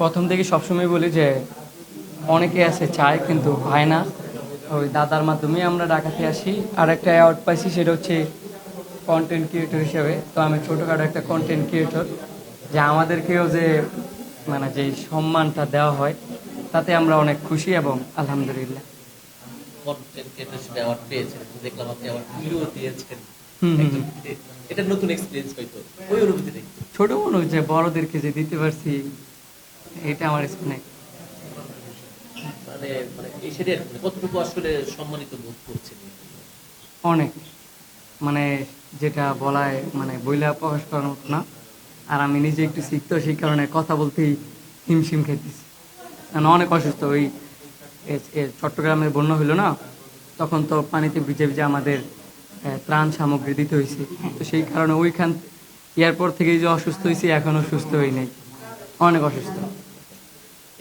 প্রথম থেকে সবসময় বলি যে অনেকে আছে চায় কিন্তু পায় না। ওই দাদার মাধ্যমেই আমরা ঢাকাতে আসি। আর একটা অ্যাওয়ার্ড পাইছি, সেটা হচ্ছে কন্টেন্ট ক্রিয়েটর হিসেবে। তো আমি ছোটোখাটো একটা কন্টেন্ট ক্রিয়েটর, যে আমাদেরকেও যে মানে যে সম্মানটা দেওয়া হয় তাতে আমরা অনেক খুশি এবং আলহামদুলিল্লাহ। কন্টেন্ট ক্রিয়েটর হিসেবে অ্যাওয়ার্ড পেয়েছেন, দেখলাম আপনি অ্যাওয়ার্ড তুলেও দিয়েছেন। হুম। এটা নতুন এক্সপেরিয়েন্স হয়তো, ওই অনুভূতিটা একটু। ছোট মানুষ যে বড়দেরকে যে দিতে পারছি, এটা আমার স্নেহ। মানে মানে এই সেটা কতটুকু আসলে সম্মানিত বোধ করছেন? অনেক, মানে যেটা বলায় মানে বইলা প্রকাশ করার মতো না। আর আমি নিজে একটু শিখতো, সেই কারণে কথা বলতেই হিমশিম খেতেছি। কারণ অনেক অসুস্থ। ওই চট্টগ্রামের বন্যা হইলো না, তখন তো পানিতে ভিজে ভিজে আমাদের ত্রাণ সামগ্রী দিতে হয়েছে। তো সেই কারণে ওইখান এয়ারপোর্ট থেকে যে অসুস্থ হয়েছি, এখনও সুস্থ হই নাই, অনেক অসুস্থ।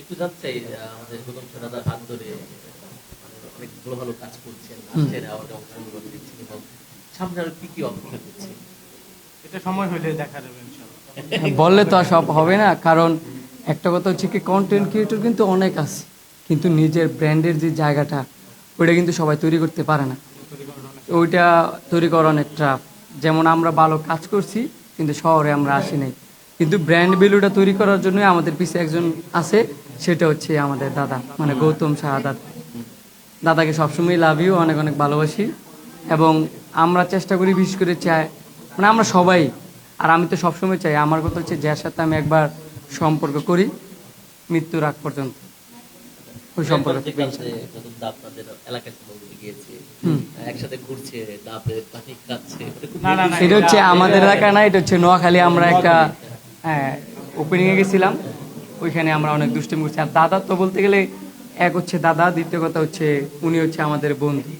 একটু জানতে চাই, আমাদের গৌতম দাদার হাত ধরে অনেক ভালো ভালো কাজ করছেন, আসছেন, অ্যাওয়ার্ডে অংশগ্রহণ দিচ্ছেন, এবং সামনে আরো কি কি অপেক্ষা করছে? এটা সময় হলে দেখা যাবে ইনশাআল্লাহ। বললে তো আর সব হবে না, কারণ একটা কথা হচ্ছে কি, কন্টেন্ট ক্রিয়েটর কিন্তু অনেক আছে, কিন্তু নিজের ব্র্যান্ডের যে জায়গাটা, ওইটা কিন্তু সবাই তৈরি করতে পারে না। ওইটা তৈরি করা অনেক টাফ। যেমন আমরা ভালো কাজ করছি, কিন্তু শহরে আমরা আসি নাই, কিন্তু ব্র্যান্ড ভ্যালুটা তৈরি করার জন্য আমাদের পিছিয়ে একজন আছে, সেটা হচ্ছে আমাদের দাদা, মানে গৌতম শাহাদাত। দাদাকে সবসময় লাভ ইউ, অনেক অনেক ভালোবাসি। এবং আমরা চেষ্টা করি, বিশেষ করে চাই, মানে আমরা সবাই, আর আমি তো সবসময় চাই, আমার কথা হচ্ছে যার সাথে আমি একবার সম্পর্ক করি মৃত্যুর আগ পর্যন্ত, ওই সম্পর্ক থেকে। আপনাদের এলাকায় গিয়েছে, একসাথে ঘুরছে, ডাবের পানি খাচ্ছে, এটা হচ্ছে আমাদের এলাকা না, এটা হচ্ছে নোয়াখালী। আমরা একটা ওপেনিংয়ে গেছিলাম, ওইখানে আমরা অনেক দুষ্টিমি করছি। আর দাদা তো বলতে গেলে এক হচ্ছে দাদা, দ্বিতীয় কথা হচ্ছে উনি হচ্ছে আমাদের বন্ধু।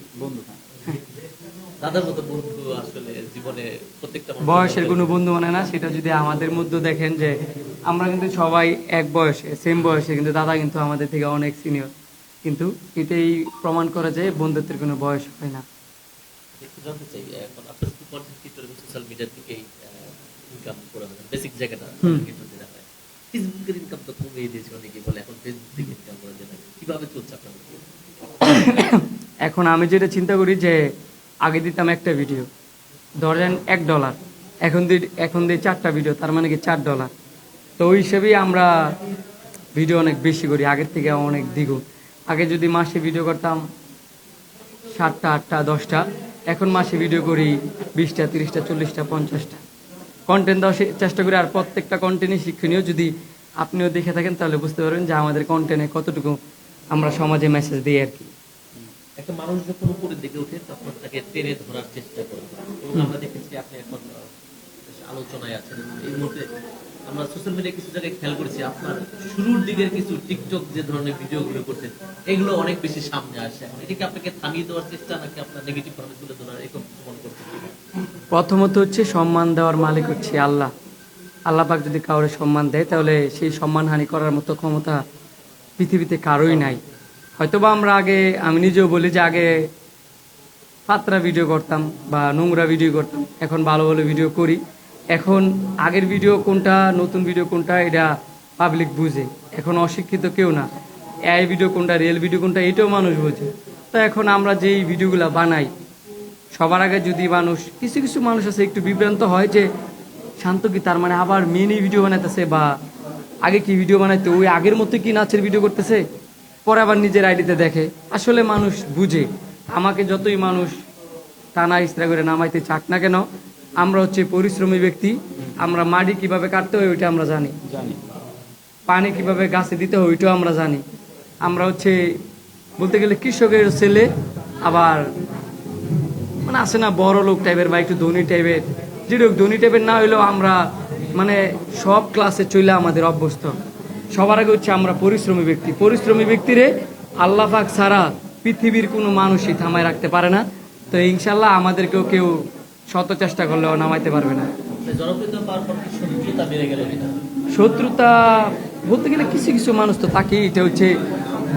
দাদার মতো বন্ধু আসলে জীবনে প্রত্যেকটা বয়সের কোনো বন্ধু মানে না, সেটা যদি আমাদের মধ্যে দেখেন যে আমরা কিন্তু সবাই এক বয়সে, সেম বয়সে, কিন্তু দাদা কিন্তু আমাদের থেকে অনেক সিনিয়র। কিন্তু এটাই প্রমাণ করা যায় বন্ধুত্বের কোনো বয়স হয় না। একটু জানতে চাই, এখন আপনার কি কন্টেন্ট ক্রিয়েটর এবং সোশ্যাল মিডিয়া থেকেই ইনকাম করা হয়, বেসিক জায়গাটা ক্রিয়েটর যেটা হয়। ফেসবুকের ইনকাম তো কমিয়ে দিয়েছে অনেকে, বলে এখন ফেসবুক থেকে ইনকাম করা যায় না। কিভাবে চলছে আপনার? এখন আমি যেটা চিন্তা করি যে আগে দিতাম একটা ভিডিও, ধরেন $1, এখন দিই 4টা ভিডিও, তার মানে কি $4। তো ওই হিসেবেই আমরা ভিডিও অনেক বেশি করি, আগের থেকে অনেক দ্বিগুণ। আগে যদি মাসে ভিডিও করতাম 7টা, 8টা, 10টা, এখন মাসে ভিডিও করি 20টা, 30টা, 40টা, 50টা। কন্টেন্ট দেওয়ার চেষ্টা করি, আর প্রত্যেকটা কন্টেন্টই শিক্ষণীয়। যদি আপনিও দেখে থাকেন তাহলে বুঝতে পারবেন যে আমাদের কন্টেন্টে কতটুকু আমরা সমাজে মেসেজ দিই আর কি। একটা মানুষ যখন উপরে দিকে ওঠে তখন তাকে টেনে ধরার চেষ্টা করে, এবং আমরা দেখেছি আপনি এখন আলোচনায় আছেন। এই মুহূর্তে আমরা সোশ্যাল মিডিয়ায় কিছু জায়গায় খেয়াল করেছি, আপনার শুরুর দিকের কিছু টিকটক যে ধরনের ভিডিওগুলো করতেন, এগুলো অনেক বেশি সামনে আসে। এখন এটা কি আপনাকে থামিয়ে দেওয়ার চেষ্টা, নাকি আপনার নেগেটিভ ভাবে তুলে ধরার, এরকম কিছু মনে করছেন? প্রথমত হচ্ছে সম্মান দেওয়ার মালিক হচ্ছে আল্লাহ। আল্লাহ পাক যদি কাউরে সম্মান দেয়, তাহলে সেই সম্মানহানি করার মতো ক্ষমতা পৃথিবীতে কারোই নাই। হয়তোবা আমরা আগে, আমি নিজেও বলি যে আগে ফাত্রা ভিডিও করতাম বা নোংরা ভিডিও করতাম, এখন ভালো ভালো ভিডিও করি। এখন আগের ভিডিও কোনটা, নতুন ভিডিও কোনটা, এটা পাবলিক বুঝে। এখন অশিক্ষিত কেউ না, এই ভিডিও কোনটা, রিয়েল ভিডিও কোনটা, এটাও মানুষ বোঝে। তো এখন আমরা যেই ভিডিওগুলো বানাই, সবার আগে যদি মানুষ, কিছু কিছু মানুষ আছে একটু বিভ্রান্ত হয় যে শান্ত কি, তার মানে আবার মিনি ভিডিও বানাইতেছে, বা আগে কি ভিডিও বানাইতে ওই আগের মতো কি নাচের ভিডিও করতেছে, পরে আবার নিজের আইডিতে দেখে। আসলে মানুষ বুঝে। আমাকে যতই মানুষ টানা ইস্ত্রা করে নামাইতে চাক না কেন, আমরা হচ্ছে পরিশ্রমী ব্যক্তি। আমরা মাটি কিভাবে কাটতে হয় ওইটা আমরা জানি, পানি কিভাবে গাছে দিতে হয় ওইটাও আমরা জানি। আমরা হচ্ছে বলতে গেলে কৃষকের ছেলে, আবার মানে আছে না বড় লোক টাইপের বা একটু ধনী টাইপের, যেরকম ধনী টাইপের না হইলেও আমরা মানে সব ক্লাসে চলে আমাদের অভ্যস্ত। সবার আগে হচ্ছে আমরা পরিশ্রমী ব্যক্তি। পরিশ্রমী ব্যক্তিরে আল্লাহ পাক ছাড়া পৃথিবীর কোনো মানুষই থামায় রাখতে পারে না। তো ইনশাল্লাহ আমাদেরকেও কেউ শত চেষ্টা করলেও নামাইতে পারবে না। জনপ্রিয়তা পাওয়ার পর কি শত্রুতা বেড়ে গেল কিনা? শত্রুতা বলতে গেলে কিছু কিছু মানুষ তো তাকেই, এটা হচ্ছে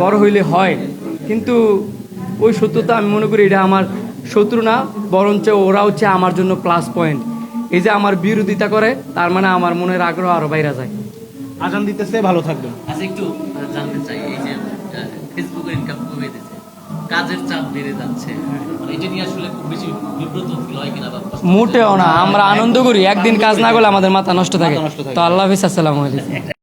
বড় হইলে হয়, কিন্তু ওই শত্রুতা আমি মনে করি এটা আমার শত্রু না, বরঞ্চ ওরা হচ্ছে আমার জন্য প্লাস পয়েন্ট। এই যে আমার বিরোধিতা করে, তার মানে আমার মনের আগ্রহ আরও বাইরে যায়। আজান দিতেছে, ভালো থাকবেন। আচ্ছা একটু জানতে চাই, এই যে ফেসবুকের ইনকাম কমে দিচ্ছে, কাজের চাপ বেড়ে যাচ্ছে, মানে এটা নিয়ে আসলে খুব বেশি বিব্রত ফিল হয় কিনা বা কষ্ট? মোটেও না, আমরা আনন্দ করি। একদিন কাজ না করলে আমাদের মাথা নষ্ট থাকে। মাথা নষ্ট থাকে। তো আল্লাহ হাফিজ, আসসালামু আলাইকুম।